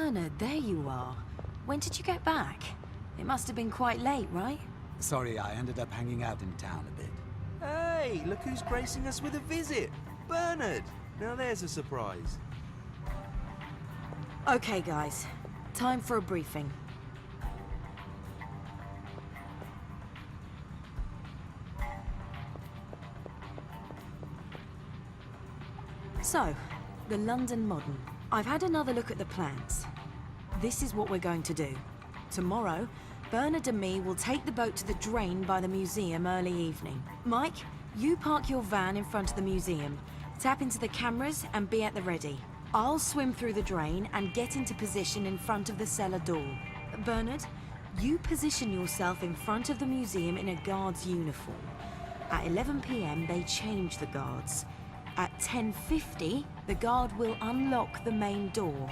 Bernard, there you are. When did you get back? It must have been quite late, right? Sorry, I ended up hanging out in town a bit. Hey, look who's gracing us with a visit. Bernard! Now there's a surprise. Okay, guys. Time for a briefing. So, the London Modern. I've had another look at the plans. This is what we're going to do. Tomorrow, Bernard and me will take the boat to the drain by the museum early evening. Mike, you park your van in front of the museum, tap into the cameras and be at the ready. I'll swim through the drain and get into position in front of the cellar door. Bernard, you position yourself in front of the museum in a guard's uniform. At 11 PM, they change the guards. At 10:50, the guard will unlock the main door.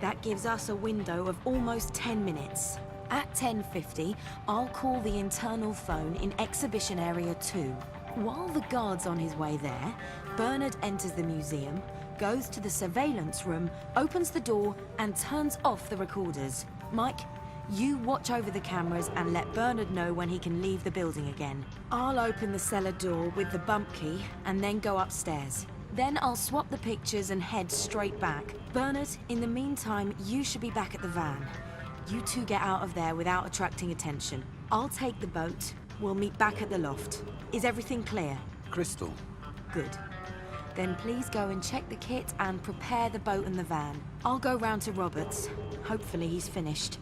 That gives us a window of almost 10 minutes. At 10:50, I'll call the internal phone in Exhibition Area 2. While the guard's on his way there, Bernard enters the museum, goes to the surveillance room, opens the door, and turns off the recorders. Mike, you watch over the cameras and let Bernard know when he can leave the building again. I'll open the cellar door with the bump key and then go upstairs. Then I'll swap the pictures and head straight back. Bernard, in the meantime, you should be back at the van. You two get out of there without attracting attention. I'll take the boat. We'll meet back at the loft. Is everything clear? Crystal. Good. Then please go and check the kit and prepare the boat and the van. I'll go round to Robert's. Hopefully he's finished.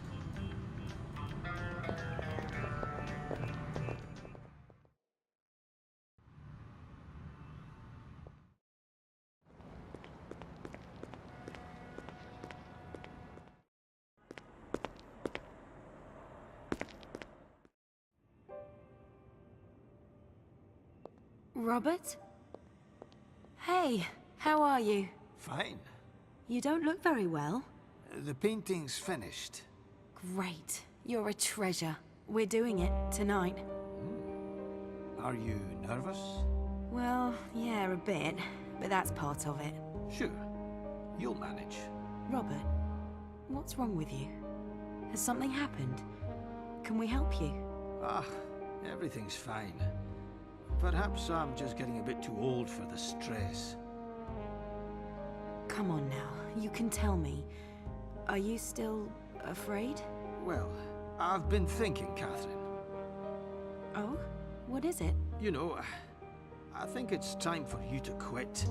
Robert? Hey, how are you? Fine. You don't look very well. The painting's finished. Great. You're a treasure. We're doing it tonight. Are you nervous? Well, yeah, a bit. But that's part of it. Sure. You'll manage. Robert, what's wrong with you? Has something happened? Can we help you? Ah, everything's fine. Perhaps I'm just getting a bit too old for the stress. Come on now, you can tell me. Are you still afraid? Well, I've been thinking, Catherine. Oh? What is it? You know, I think it's time for you to quit.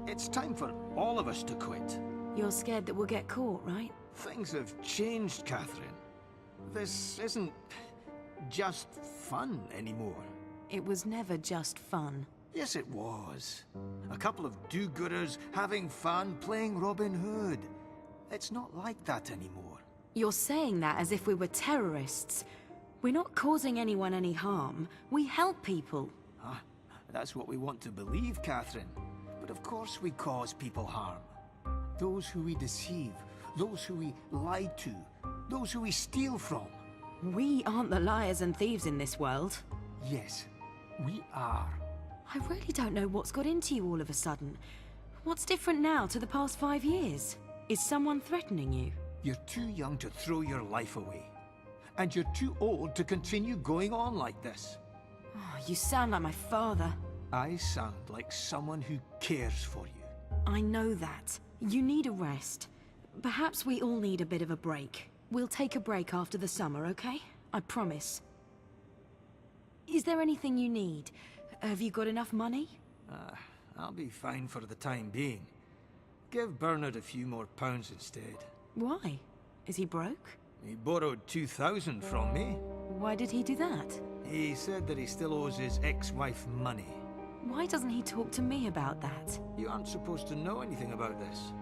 It's time for all of us to quit. You're scared that we'll get caught, right? Things have changed, Catherine. This isn't just fun anymore. It was never just fun. Yes, it was. A couple of do-gooders having fun playing Robin Hood. It's not like that anymore. You're saying that as if we were terrorists. We're not causing anyone any harm. We help people. Ah, that's what we want to believe, Catherine. But of course we cause people harm. Those who we deceive, those who we lie to, those who we steal from. We aren't the liars and thieves in this world. Yes, we are. I really don't know what's got into you all of a sudden. What's different now to the past 5 years? Is someone threatening you? You're too young to throw your life away. And you're too old to continue going on like this. Oh, you sound like my father. I sound like someone who cares for you. I know that. You need a rest. Perhaps we all need a bit of a break. We'll take a break after the summer, okay? I promise. Is there anything you need? Have you got enough money? I'll be fine for the time being. Give Bernard a few more pounds instead. Why? Is he broke? He borrowed 2,000 from me. Why did he do that? He said that he still owes his ex-wife money. Why doesn't he talk to me about that? You aren't supposed to know anything about this.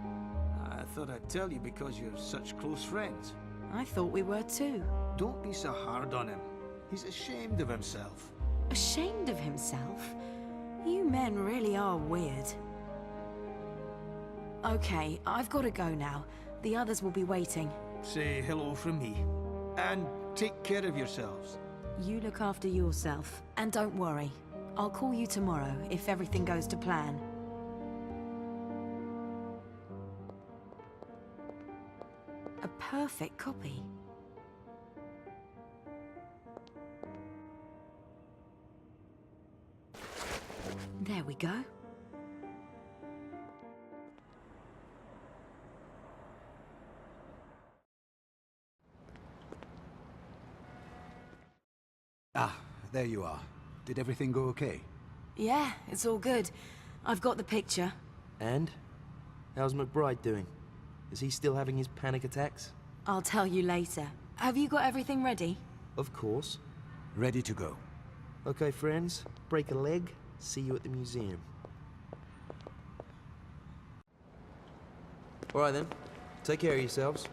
I thought I'd tell you because you're such close friends. I thought we were too. Don't be so hard on him. He's ashamed of himself. Ashamed of himself? You men really are weird. Okay, I've got to go now. The others will be waiting. Say hello from me. And take care of yourselves. You look after yourself. And don't worry. I'll call you tomorrow if everything goes to plan. A perfect copy. There we go. Ah, there you are. Did everything go okay? Yeah, it's all good. I've got the picture. And? How's McBride doing? Is he still having his panic attacks? I'll tell you later. Have you got everything ready? Of course. Ready to go. Okay, friends. Break a leg. See you at the museum. Alright then. Take care of yourselves.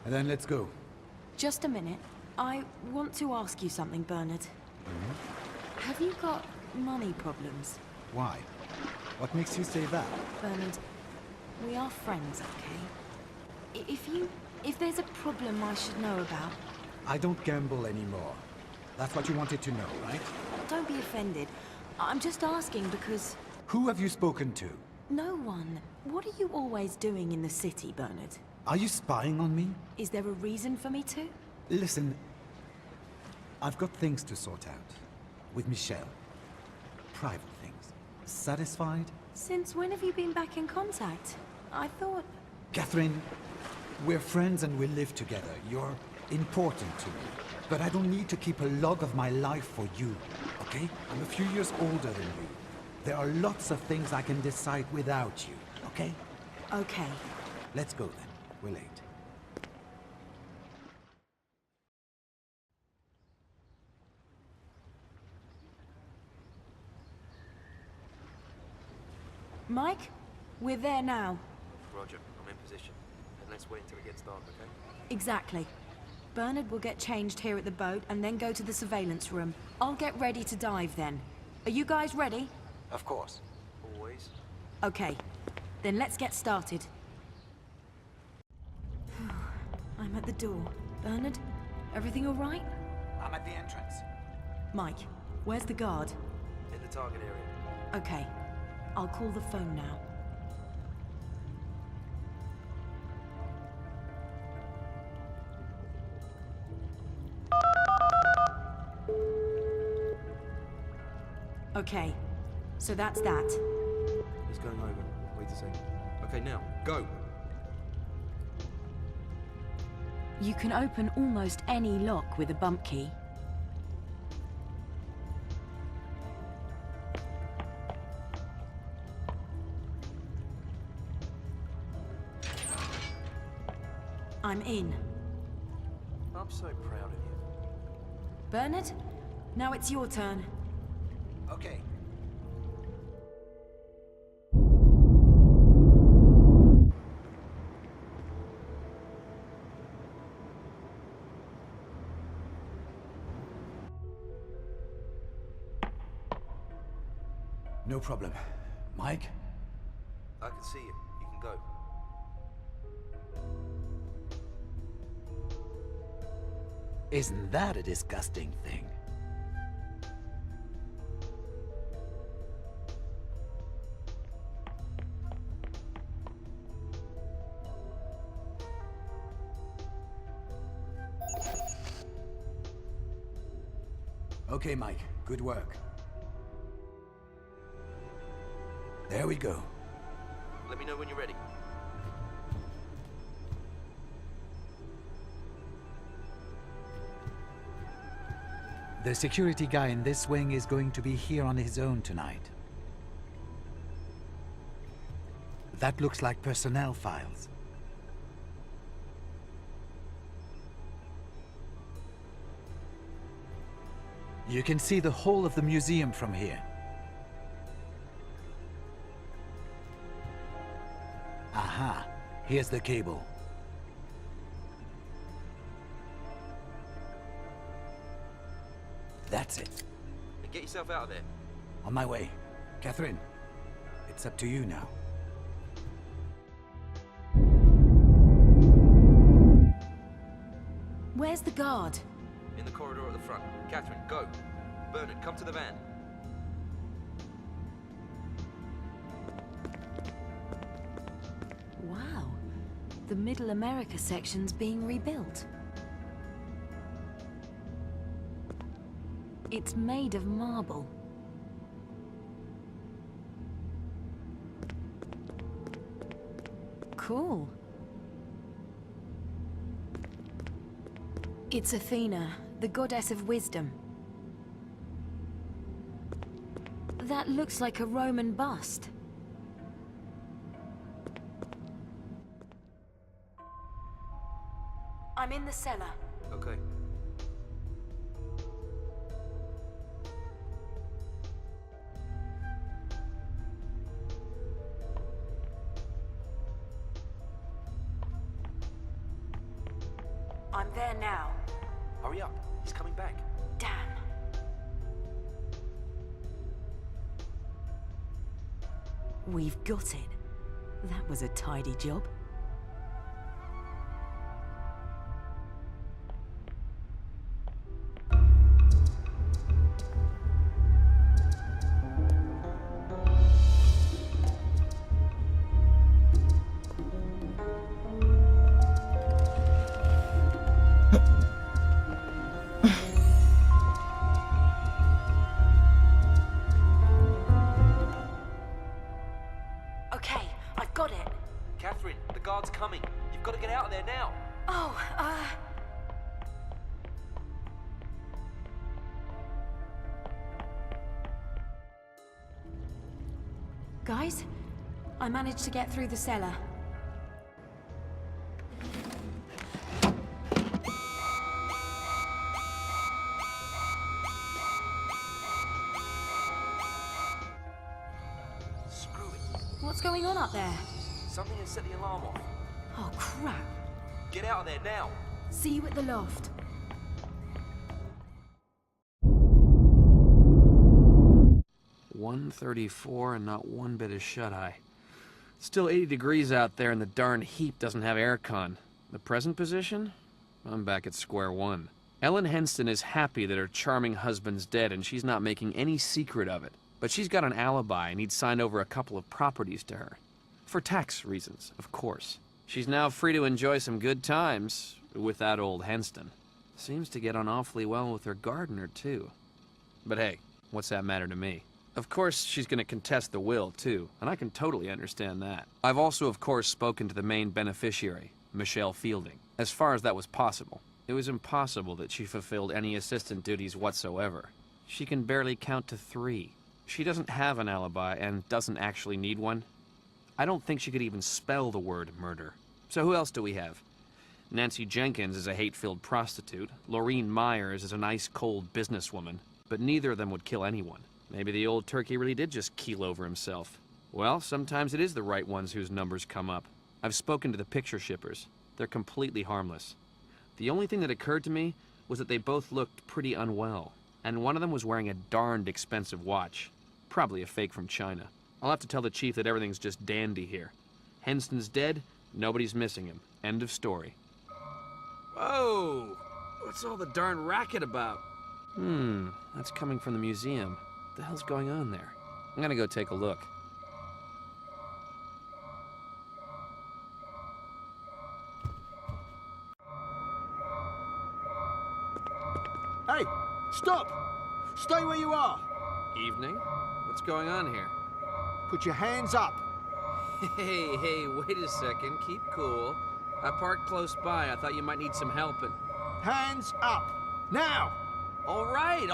And then let's go. Just a minute. I want to ask you something, Bernard. Have you got money problems? Why? What makes you say that? Bernard, we are friends, okay? If there's a problem I should know about, I don't gamble anymore. That's what you wanted to know, right? don't be offended. I'm just asking because... Who have you spoken to? No one. What are you always doing in the city, Bernard? Are you spying on me? Is there a reason for me to? Listen, I've got things to sort out. With Michelle. Private things. Satisfied? Since when have you been back in contact? I thought... Catherine, we're friends and we live together. You're important to me. But I don't need to keep a log of my life for you, okay? I'm a few years older than you. There are lots of things I can decide without you, okay? Okay. Let's go then. We're late. Mike? We're there now. Roger, I'm in position. And let's wait until it gets dark, okay? Exactly. Bernard will get changed here at the boat and then go to the surveillance room. I'll get ready to dive then. Are you guys ready? Of course. Always. Okay. Then let's get started. I'm at the door. Bernard, everything all right? I'm at the entrance. Mike, where's the guard? In the target area. Okay. I'll call the phone now. Okay. So that's that. He's going over. Wait a second. Okay, now, go! You can open almost any lock with a bump key. I'm in. I'm so proud of you. Bernard, now it's your turn. Okay. No problem. Mike? I can see you. You can go. Isn't that a disgusting thing? Okay, Mike. Good work. There we go. Let me know when you're ready. The security guy in this wing is going to be here on his own tonight. That looks like personnel files. You can see the whole of the museum from here. Aha, here's the cable. That's it. And get yourself out of there. On my way. Catherine, it's up to you now. Where's the guard? In the corridor at the front. Catherine, go. Bernard, come to the van. Wow. The Middle America section's being rebuilt. It's made of marble. Cool. It's Athena, the goddess of wisdom. That looks like a Roman bust. I'm in the cellar. Okay. I'm there now. Hurry up. He's coming back. Damn. We've got it. That was a tidy job. Okay, I've got it. Catherine, the guard's coming. You've got to get out of there now. Oh, Guys, I managed to get through the cellar. Screw it. What's going on up there? Something has set the alarm off. Oh, crap. Get out of there now. See you at the loft. .134 and not one bit of shut-eye. Still 80 degrees out there and the darn heap doesn't have aircon. The present position? I'm back at square one. Ellen Henston is happy that her charming husband's dead and she's not making any secret of it. But she's got an alibi and he'd signed over a couple of properties to her. For tax reasons, of course. She's now free to enjoy some good times with that old Henston. Seems to get on awfully well with her gardener, too. But hey, what's that matter to me? Of course, she's going to contest the will, too, and I can totally understand that. I've also, of course, spoken to the main beneficiary, Michelle Fielding. As far as that was possible. It was impossible that she fulfilled any assistant duties whatsoever. She can barely count to 3. She doesn't have an alibi and doesn't actually need one. I don't think she could even spell the word murder. So who else do we have? Nancy Jenkins is a hate-filled prostitute. Laureen Myers is an ice-cold businesswoman. But neither of them would kill anyone. Maybe the old turkey really did just keel over himself. Well, sometimes it is the right ones whose numbers come up. I've spoken to the picture shippers. They're completely harmless. The only thing that occurred to me was that they both looked pretty unwell. And one of them was wearing a darned expensive watch. Probably a fake from China. I'll have to tell the chief that everything's just dandy here. Henston's dead, nobody's missing him. End of story. Whoa! What's all the darn racket about? That's coming from the museum. What the hell's going on there? I'm gonna go take a look. Hey, stop! Stay where you are! Evening? What's going on here? Put your hands up! Hey, wait a second. Keep cool. I parked close by. I thought you might need some help and... Hands up! Now! All right.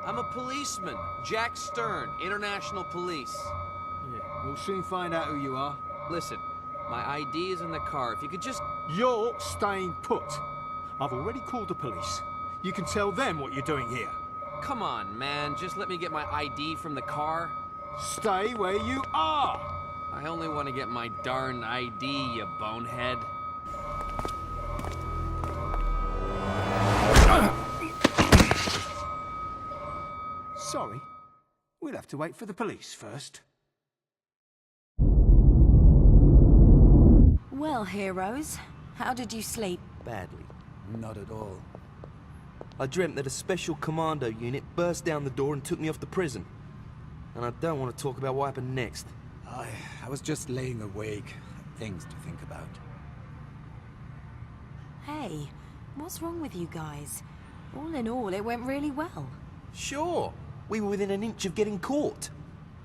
I'm a policeman. Jack Stern, International Police. Yeah, we'll soon find out who you are. Listen, my ID is in the car. If you could just... You're staying put. I've already called the police. You can tell them what you're doing here. Come on, man. Just let me get my ID from the car. Stay where you are! I only want to get my darn ID, you bonehead. Sorry. We'll have to wait for the police first. Well, heroes, how did you sleep? Badly. Not at all. I dreamt that a special commando unit burst down the door and took me off to prison. And I don't want to talk about what happened next. I was just laying awake. Things to think about. Hey, what's wrong with you guys? All in all, it went really well. Sure, we were within an inch of getting caught.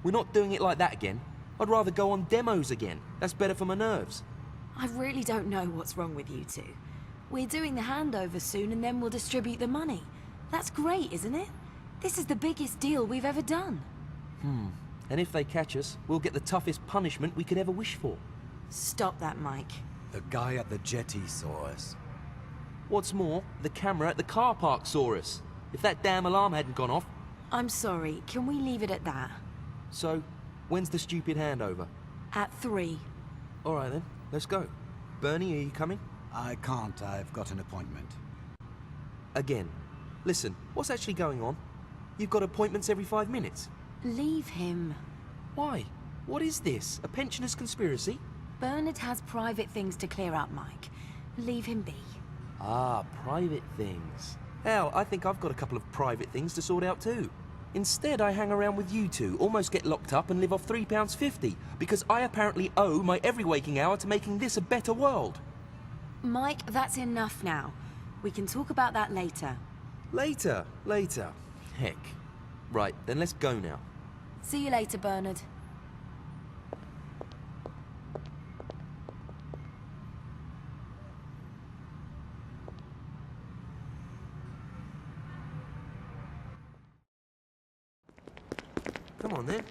We're not doing it like that again. I'd rather go on demos again. That's better for my nerves. I really don't know what's wrong with you two. We're doing the handover soon and then we'll distribute the money. That's great, isn't it? This is the biggest deal we've ever done. And if they catch us, we'll get the toughest punishment we could ever wish for. Stop that, Mike. The guy at the jetty saw us. What's more, the camera at the car park saw us. If that damn alarm hadn't gone off. I'm sorry, can we leave it at that? So, when's the stupid handover? At 3. All right then, let's go. Bernie, are you coming? I can't. I've got an appointment. Again. Listen, what's actually going on? You've got appointments every 5 minutes. Leave him. Why? What is this? A pensioners' conspiracy? Bernard has private things to clear up, Mike. Leave him be. Ah, private things. Hell, I think I've got a couple of private things to sort out too. Instead, I hang around with you two, almost get locked up and live off £3.50, because I apparently owe my every waking hour to making this a better world. Mike, that's enough now. We can talk about that later. Later. Heck. Right, then let's go now. See you later, Bernard. Come on then.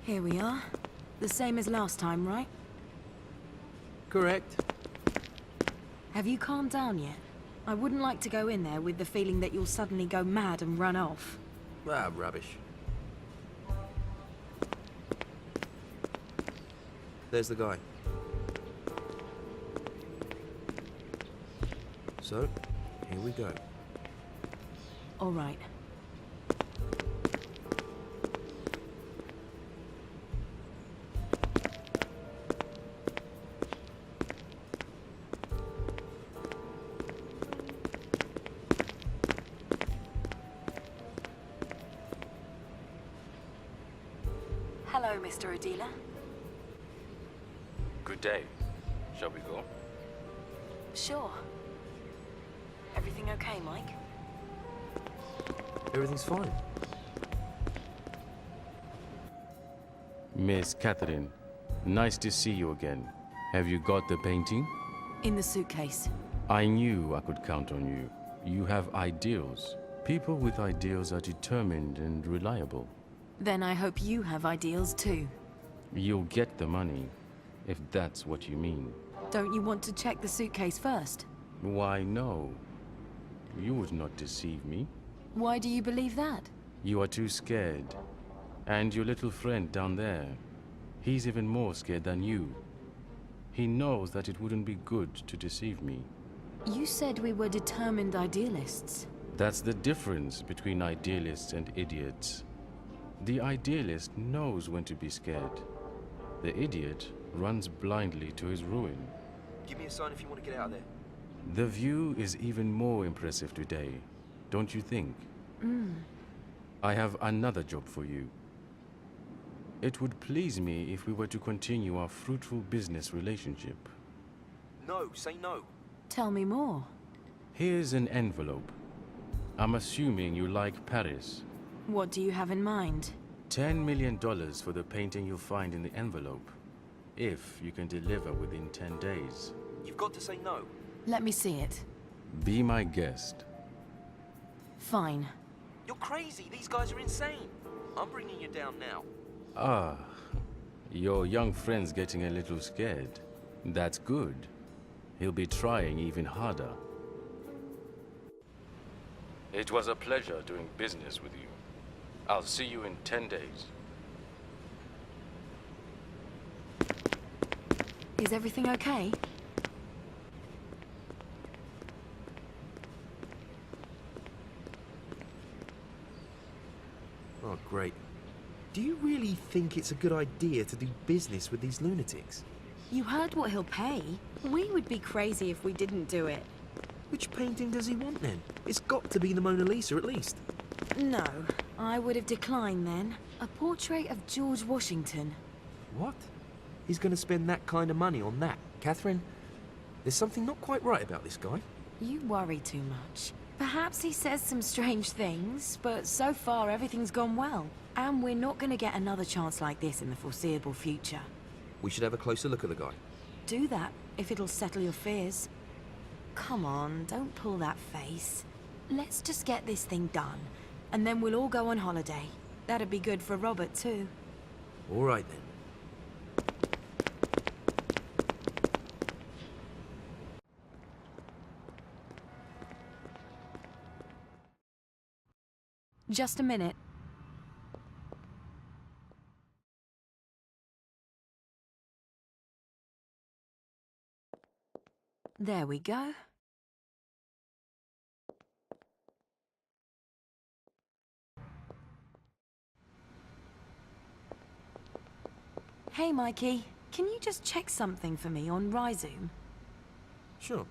Here we are. The same as last time, right? Correct. Have you calmed down yet? I wouldn't like to go in there with the feeling that you'll suddenly go mad and run off. Ah, rubbish. There's the guy. So, here we go. All right. Hello, Mr. Adila. Good day. Shall we go? Sure. Everything okay, Mike? Everything's fine. Miss Catherine, nice to see you again. Have you got the painting? In the suitcase. I knew I could count on you. You have ideals. People with ideals are determined and reliable. Then I hope you have ideals too. You'll get the money, if that's what you mean. Don't you want to check the suitcase first? Why, no. You would not deceive me. Why do you believe that? You are too scared. And your little friend down there, he's even more scared than you. He knows that it wouldn't be good to deceive me. You said we were determined idealists. That's the difference between idealists and idiots. The idealist knows when to be scared. The idiot runs blindly to his ruin. Give me a sign if you want to get out of there. The view is even more impressive today, don't you think? I have another job for you. It would please me if we were to continue our fruitful business relationship. No, say no. Tell me more. Here's an envelope. I'm assuming you like Paris. What do you have in mind? $10 million for the painting you'll find in the envelope, if you can deliver within 10 days. You've got to say no. Let me see it. Be my guest. Fine. You're crazy. These guys are insane. I'm bringing you down now. Ah, your young friend's getting a little scared. That's good. He'll be trying even harder. It was a pleasure doing business with you. I'll see you in 10 days. Is everything okay? Oh, great. Do you really think it's a good idea to do business with these lunatics? You heard what he'll pay. We would be crazy if we didn't do it. Which painting does he want then? It's got to be the Mona Lisa at least. No, I would have declined then. A portrait of George Washington. What? He's going to spend that kind of money on that? Catherine, there's something not quite right about this guy. You worry too much. Perhaps he says some strange things, but so far everything's gone well. And we're not going to get another chance like this in the foreseeable future. We should have a closer look at the guy. Do that, if it'll settle your fears. Come on, don't pull that face. Let's just get this thing done, and then we'll all go on holiday. That'd be good for Robert, too. All right, then. Just a minute. There we go. Hey, Mikey. Can you just check something for me on Rhizoom? Sure.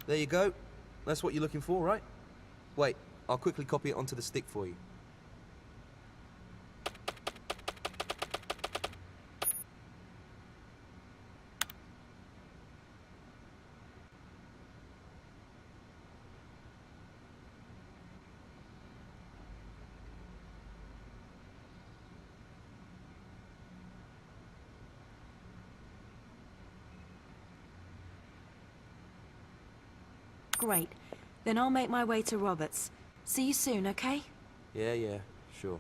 There you go. That's what you're looking for, right? Wait, I'll quickly copy it onto the stick for you. Great. Then I'll make my way to Robert's. See you soon, okay? Yeah, sure.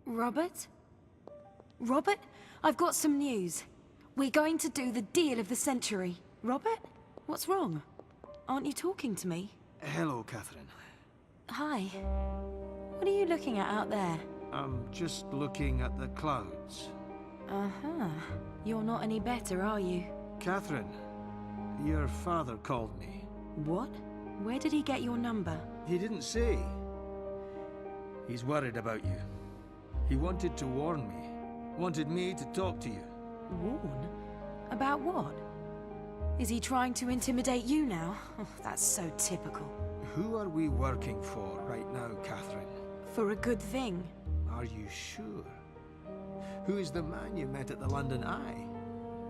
Robert? Robert? I've got some news. We're going to do the deal of the century. Robert? What's wrong? Aren't you talking to me? Hello, Catherine. Hi. What are you looking at out there? I'm just looking at the clouds. Uh-huh. You're not any better, are you? Catherine, your father called me. What? Where did he get your number? He didn't say. He's worried about you. He wanted to warn me. Wanted me to talk to you. Warn? About what? Is he trying to intimidate you now? Oh, that's so typical. Who are we working for right now, Catherine? For a good thing. Are you sure? Who is the man you met at the London Eye?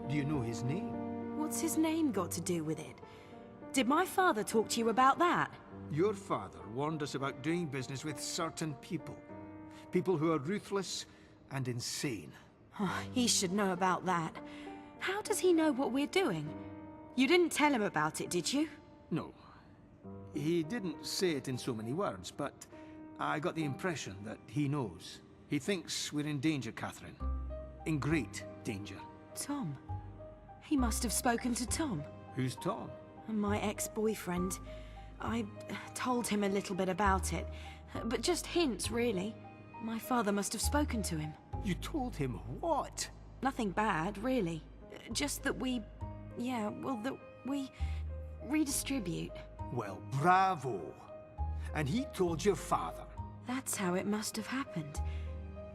Do you know his name? What's his name got to do with it? Did my father talk to you about that? Your father warned us about doing business with certain people. People who are ruthless and insane. Oh, he should know about that. How does he know what we're doing? You didn't tell him about it, did you? No. He didn't say it in so many words, but I got the impression that he knows. He thinks we're in danger, Catherine. In great danger. Tom? He must have spoken to Tom. Who's Tom? My ex-boyfriend. I told him a little bit about it, but just hints, really. My father must have spoken to him. You told him what? Nothing bad, really. Just that we... yeah, well, that we redistribute. Well, bravo. And he told your father. That's how it must have happened.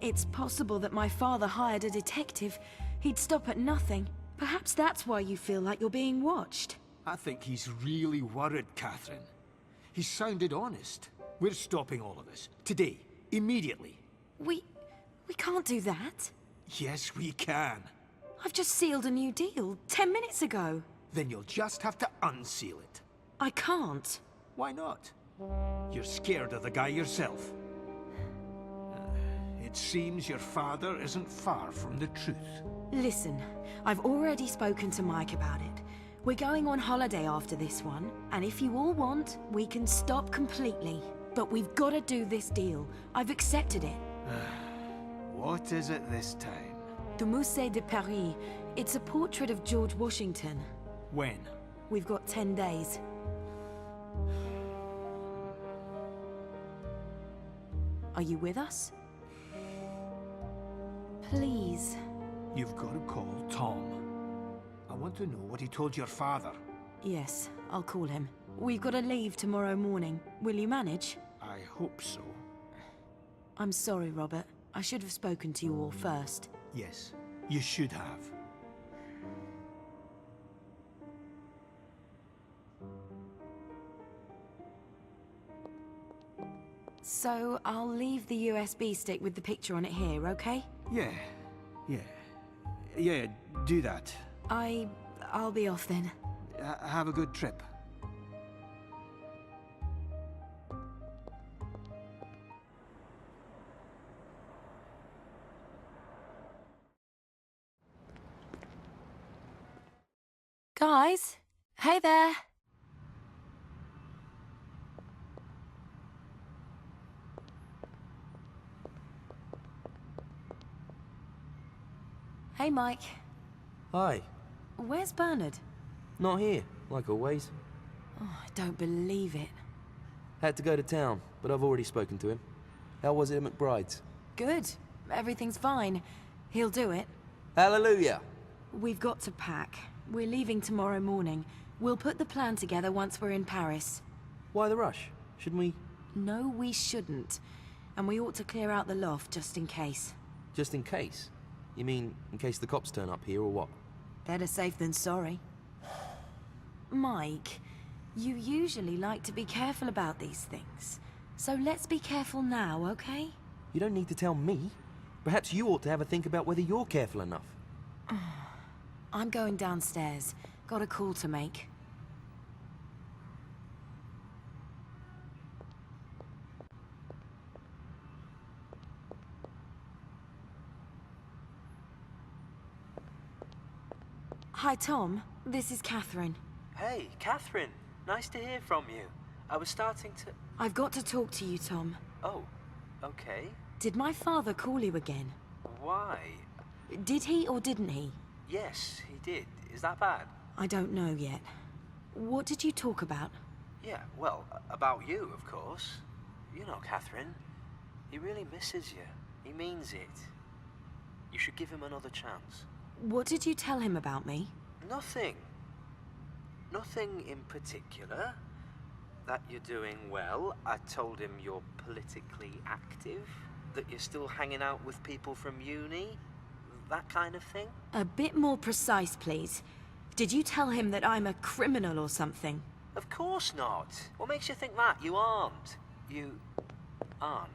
It's possible that my father hired a detective He'd stop at nothing. Perhaps that's why you feel like you're being watched. I think he's really worried, Catherine. He sounded honest. We're stopping all of this. Today. Immediately. We can't do that. Yes, we can. I've just sealed a new deal 10 minutes ago. Then you'll just have to unseal it. I can't. Why not? You're scared of the guy yourself. It seems your father isn't far from the truth. Listen, I've already spoken to Mike about it. We're going on holiday after this one, and if you all want, we can stop completely. But we've got to do this deal. I've accepted it. What is it this time? The Musée de Paris. It's a portrait of George Washington. When? We've got 10 days. Are you with us? Please. You've got to call Tom. I want to know what he told your father. Yes, I'll call him. We've got to leave tomorrow morning. Will you manage? I hope so. I'm sorry, Robert. I should have spoken to you all first. Yes, you should have. So, I'll leave the USB stick with the picture on it here, okay? Yeah, do that. I'll be off then. Have a good trip. Guys, hey there. Hey, Mike. Hi. Where's Bernard? Not here, like always. Oh, I don't believe it. Had to go to town, but I've already spoken to him. How was it at McBride's? Good. Everything's fine. He'll do it. Hallelujah! We've got to pack. We're leaving tomorrow morning. We'll put the plan together once we're in Paris. Why the rush? Shouldn't we... No, we shouldn't. And we ought to clear out the loft just in case. Just in case? You mean, in case the cops turn up here or what? Better safe than sorry. Mike, you usually like to be careful about these things. So let's be careful now, okay? You don't need to tell me. Perhaps you ought to have a think about whether you're careful enough. I'm going downstairs. Got a call to make. Hi, Tom. This is Catherine. Hey, Catherine. Nice to hear from you. I was starting to... I've got to talk to you, Tom. Oh, okay. Did my father call you again? Why? Did he or didn't he? Yes, he did. Is that bad? I don't know yet. What did you talk about? Yeah, well, about you, of course. You know, Catherine. He really misses you. He means it. You should give him another chance. What did you tell him about me? Nothing. Nothing in particular. That you're doing well. I told him you're politically active. That you're still hanging out with people from uni. That kind of thing. A bit more precise, please. Did you tell him that I'm a criminal or something? Of course not. What makes you think that? You aren't. You aren't,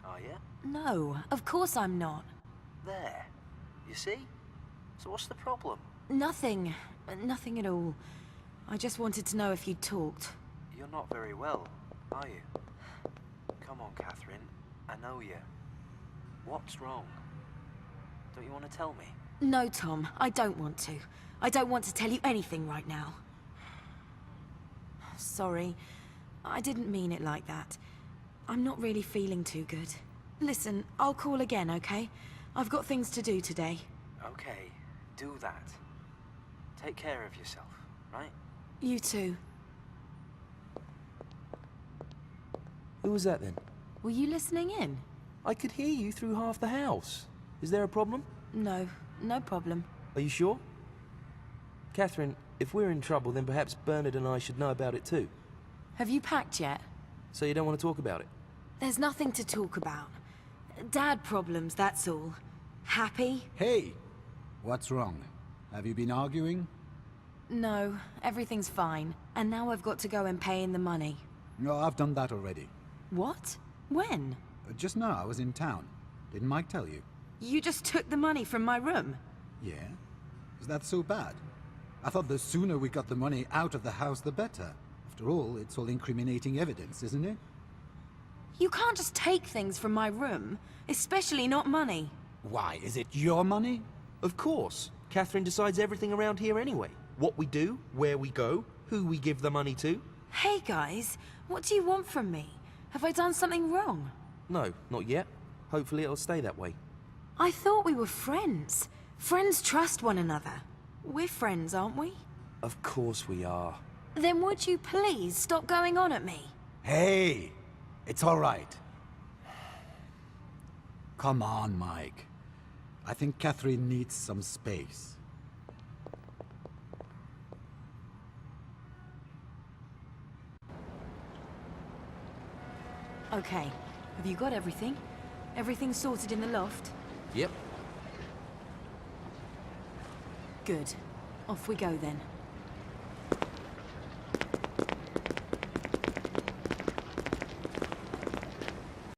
are you? No, of course I'm not. There. You see? So what's the problem? Nothing. Nothing at all. I just wanted to know if you'd talked. You're not very well, are you? Come on, Catherine. I know you. What's wrong? Don't you want to tell me? No, Tom, I don't want to. I don't want to tell you anything right now. Sorry. I didn't mean it like that. I'm not really feeling too good. Listen, I'll call again, okay? I've got things to do today. Okay, do that. Take care of yourself, right? You too. Who was that then? Were you listening in? I could hear you through half the house. Is there a problem? No, no problem. Are you sure? Catherine, if we're in trouble, then perhaps Bernard and I should know about it too. Have you packed yet? So you don't want to talk about it? There's nothing to talk about. Dad problems, that's all. Happy? Hey, What's wrong? Have you been arguing? No, everything's fine. And now I've got to go and pay in the money. No, I've done that already. What? When? Just now, I was in town. Didn't Mike tell you? You just took the money from my room. Yeah? Is that so bad? I thought the sooner we got the money out of the house, the better. After all, it's all incriminating evidence, isn't it? You can't just take things from my room, especially not money. Why? Is it your money? Of course. Catherine decides everything around here anyway. What we do, where we go, who we give the money to. Hey guys, what do you want from me? Have I done something wrong? No, not yet. Hopefully it'll stay that way. I thought we were friends. Friends trust one another. We're friends, aren't we? Of course we are. Then would you please stop going on at me? Hey! It's all right. Come on, Mike. I think Catherine needs some space. Okay, have you got everything? Everything sorted in the loft? Yep. Good. Off we go then.